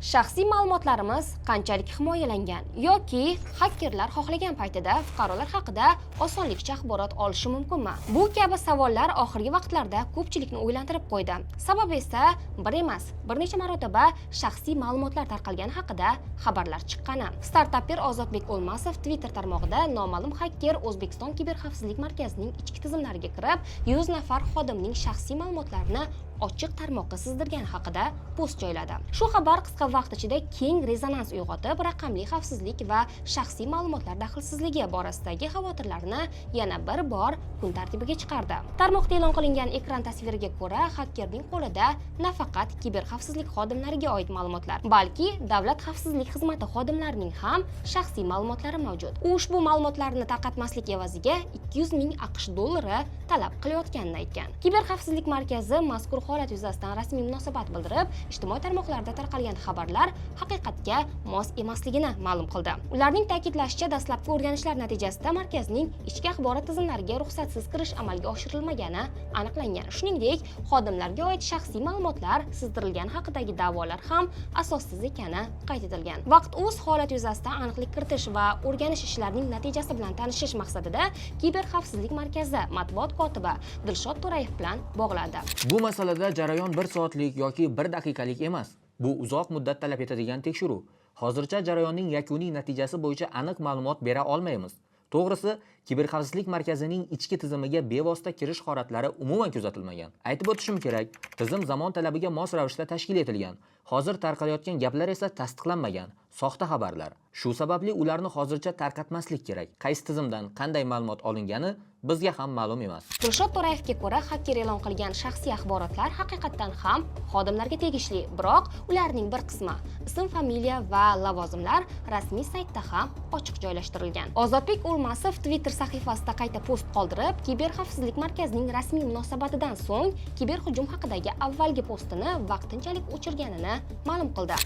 Shaxsiy ma'lumotlarimiz qanchalik himoyalangan yoki xakerlar xohlagan paytida fuqarolar haqida osonlikcha axborot olishi mumkinmi? Bu kabi savollar oxirgi vaqtlarda ko'pchilikni o'ylantirib qo'ydi. Sababi esa bir emas, bir necha marotaba shaxsiy ma'lumotlar tarqalgani haqida xabarlar chiqqani. Startapper Ozodbek O'lmasov Twitter tarmog'ida noma'lum xaker O'zbekiston kiberxavfsizlik markazining ichki tizimlariga kirib, 100 nafar xodimning shaxsiy ma'lumotlarini ochiq tarmoqqa sizdirgani haqida post joyladi. Shu xabar qisqa vaqt ichida keng rezonans uyg'otib, raqamli xavfsizlik va shaxsiy ma'lumotlar daxlsizligi borasidagi xavotirlarni yana bir bor kun tartibiga chiqardi. Tarmoqda e'lon qilingan ekran tasviriga ko'ra, xakerning qo'lida nafaqat kiberxavfsizlik xodimlariga oid ma'lumotlar, balki davlat xavfsizlik xizmati xodimlarining ham shaxsiy ma'lumotlari mavjud. U ushbu ma'lumotlarni tarqatmaslik evaziga 200 ming AQSh dollari talab qilayotganini aytgan. Kiberxavfsizlik markazi mazkur holat yuzasidan rasmiy munosabat bildirib, ijtimoiy tarmoqlarda tarqalgan xabarlar haqiqatga mos emasligini ma'lum qildi. Ularning ta'kidlashicha, dastlabki o'rganishlar natijasida markazning ichki axborot tizimlariga ruxsatsiz kirish amalga oshirilmagani aniqlangan. Shuningdek, xodimlarga oid shaxsiy ma'lumotlar sizdirilgani haqidagi da'volar ham asossiz ekani qayd etilgan. Vaqt.uz holat yuzasidan aniqlik kiritish va o'rganish ishlarining natijasi bilan tanishish maqsadida Kiberxavfsizlik markazi matbuot kotibi Dilshod To'rayev bilan bog'landi. Bu masalada jarayon 1 soatlik yoki 1 daqiqalik emas. Bu uzoq muddat talab etadigan tekshiruv. Hozircha jarayonning yakuniy natijasi bo'yicha aniq ma'lumot bera olmaymiz. To'g'risi, kiberxavfsizlik markazining ichki tizimiga bevosita kirish holatlari umuman kuzatilmagan. Aytib o'tishim kerak, tizim zamon talabiga mos ravishda tashkil etilgan. Hozir tarqalayotgan gaplar esa tasdiqlanmagan, soxta xabarlar. Shu sababli ularni hozircha tarqatmaslik kerak. Qaysi tizimdan qanday ma'lumot olingani bizga ham ma'lum emas. Dilshod To'rayevga ko'ra, xaker e'lon qilgan shaxsiy axborotlar haqiqatdan ham xodimlarga tegishli, biroq ularning bir qismi ism, familiya va lavozimlar rasmiy saytda ham ochiq joylashtirilgan. Ozodbek O'lmasov Twitter sahifasida qayta post qoldirib, Kiberxavfsizlik markazining rasmiy munosabatidan so'ng kiberhujum haqidagi avvalgi postini vaqtinchalik o'chirganini ma'lum qildi.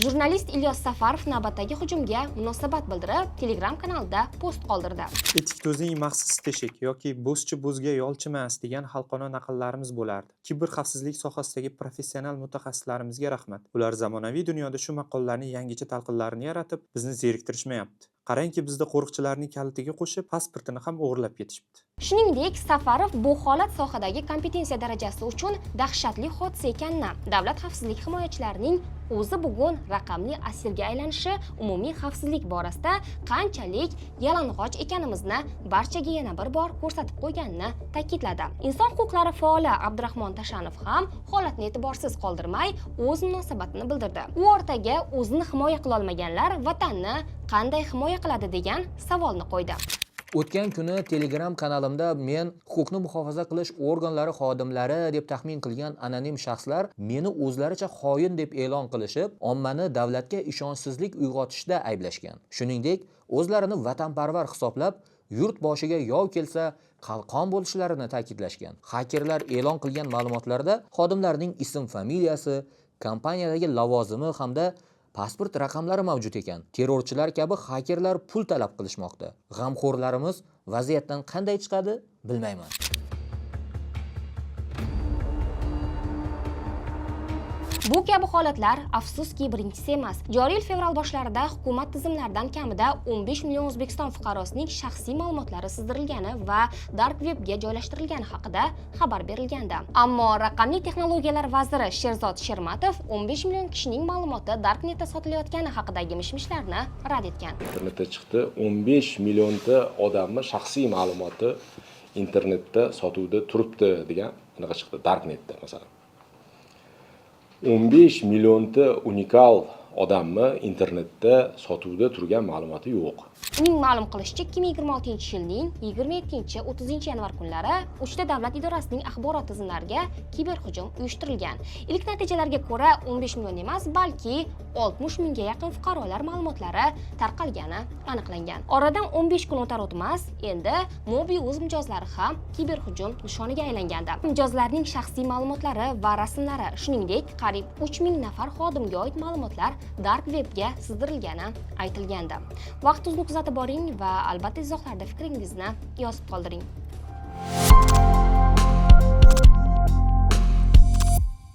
Jurnalist Ilyos Safarov navbatdagi hujumga munosabat bildirib, Telegram kanalida post qoldirdi. Etik o'zining maxsus teshik yoki bo'zchi bo'zga yolchimas degan xalqona naqllarimiz bo'lardi. Kiberxavfsizlik sohasidagi professional mutaxassislarimizga rahmat. Ular zamonaviy dunyoda shu maqollarning yangicha talqinlarini yaratib, bizni zeriktirishmayapti. Qarangki, bizda qo'riqchilarning kalitiga qo'shib, pasportini ham o'g'irlab ketishibdi. Shuningdek, Safarov bu holat sohadagi kompetensiya darajasi uchun dahshatli hodisa ekanini, davlat xavfsizlik himoyachilarining o'zi bugun raqamli asirga aylanishi umumiy xavfsizlik borasida qanchalik yalang'och ekanimizni barchaga yana bir bor ko'rsatib qo'yganini ta'kidladi. Inson huquqlari faoli Abdurahmon Tashanov ham holatni e'tiborsiz qoldirmay, o'z munosabatini bildirdi. U o'rtaga o'zini himoya qila olmaganlar vatanni qanday himoya qiladi degan savolni qo'ydi. O'tgan kuni Telegram kanalimda men huquqni muhofaza qilish organlari xodimlari deb taxmin qilgan anonim shaxslar meni o'zlaricha xoin deb e'lon qilishib, ommani davlatga ishonchsizlik uyg'otishda ayblashgan. Shuningdek, o'zlarini vatanparvar hisoblab, yurt boshiga yov kelsa qalqon bo'lishlarini ta'kidlashgan. Xakerlar e'lon qilgan ma'lumotlarda xodimlarning ism, familiyasi, kompaniyadagi lavozimi hamda pasport raqamlari mavjud ekan. Terrorchilar kabi xakerlar pul talab qilishmoqda. G'amxo'rlarimiz vaziyatdan qanday chiqadi, bilmayman. Bu kabi holatlar afsuski birinchisi emas. Joriy yil fevral boshlarida hukumat tizimlaridan kamida 15 million O'zbekiston fuqarosining shaxsiy ma'lumotlari sizdirilgani va dark webga joylashtirilgani haqida xabar berilgandi. Ammo raqamli texnologiyalar vaziri Sherzod Shermatov 15 million kishining ma'lumoti darknetda sotilayotgani haqidagi mishmishlarni rad etgan. Internetda chiqdi, 15 millionta odamning shaxsiy ma'lumoti internetda sotuvda turibdi degan anaqa chiqdi, darknetda masalan. 15 millionta unikal odamni internetda sotuvda turgan ma'lumoti yo'q. Uning ma'lum qilishicha, 2026-yilning 27-30 yanvar kunlari 3 ta davlat idorasining axborot tizimlariga kiberhujum uyushtirilgan. Ilk natijalarga ko'ra 15 million emas, balki 60 mingga yaqin fuqarolar ma'lumotlari tarqalgani aniqlangan. Oradan 15 kun o'tar o'tmas, endi Mobi.uz mijozlari ham kiberhujum nishoniga aylangandi. Mijozlarning shaxsiy ma'lumotlari va rasmlari, shuningdek, qariyb 3000 nafar xodimga oid ma'lumotlar dark webga sizdirilgani aytilgandi. Vaqt-uzni kuzatib boring va albatta izohlarda fikringizni yozib qoldiring.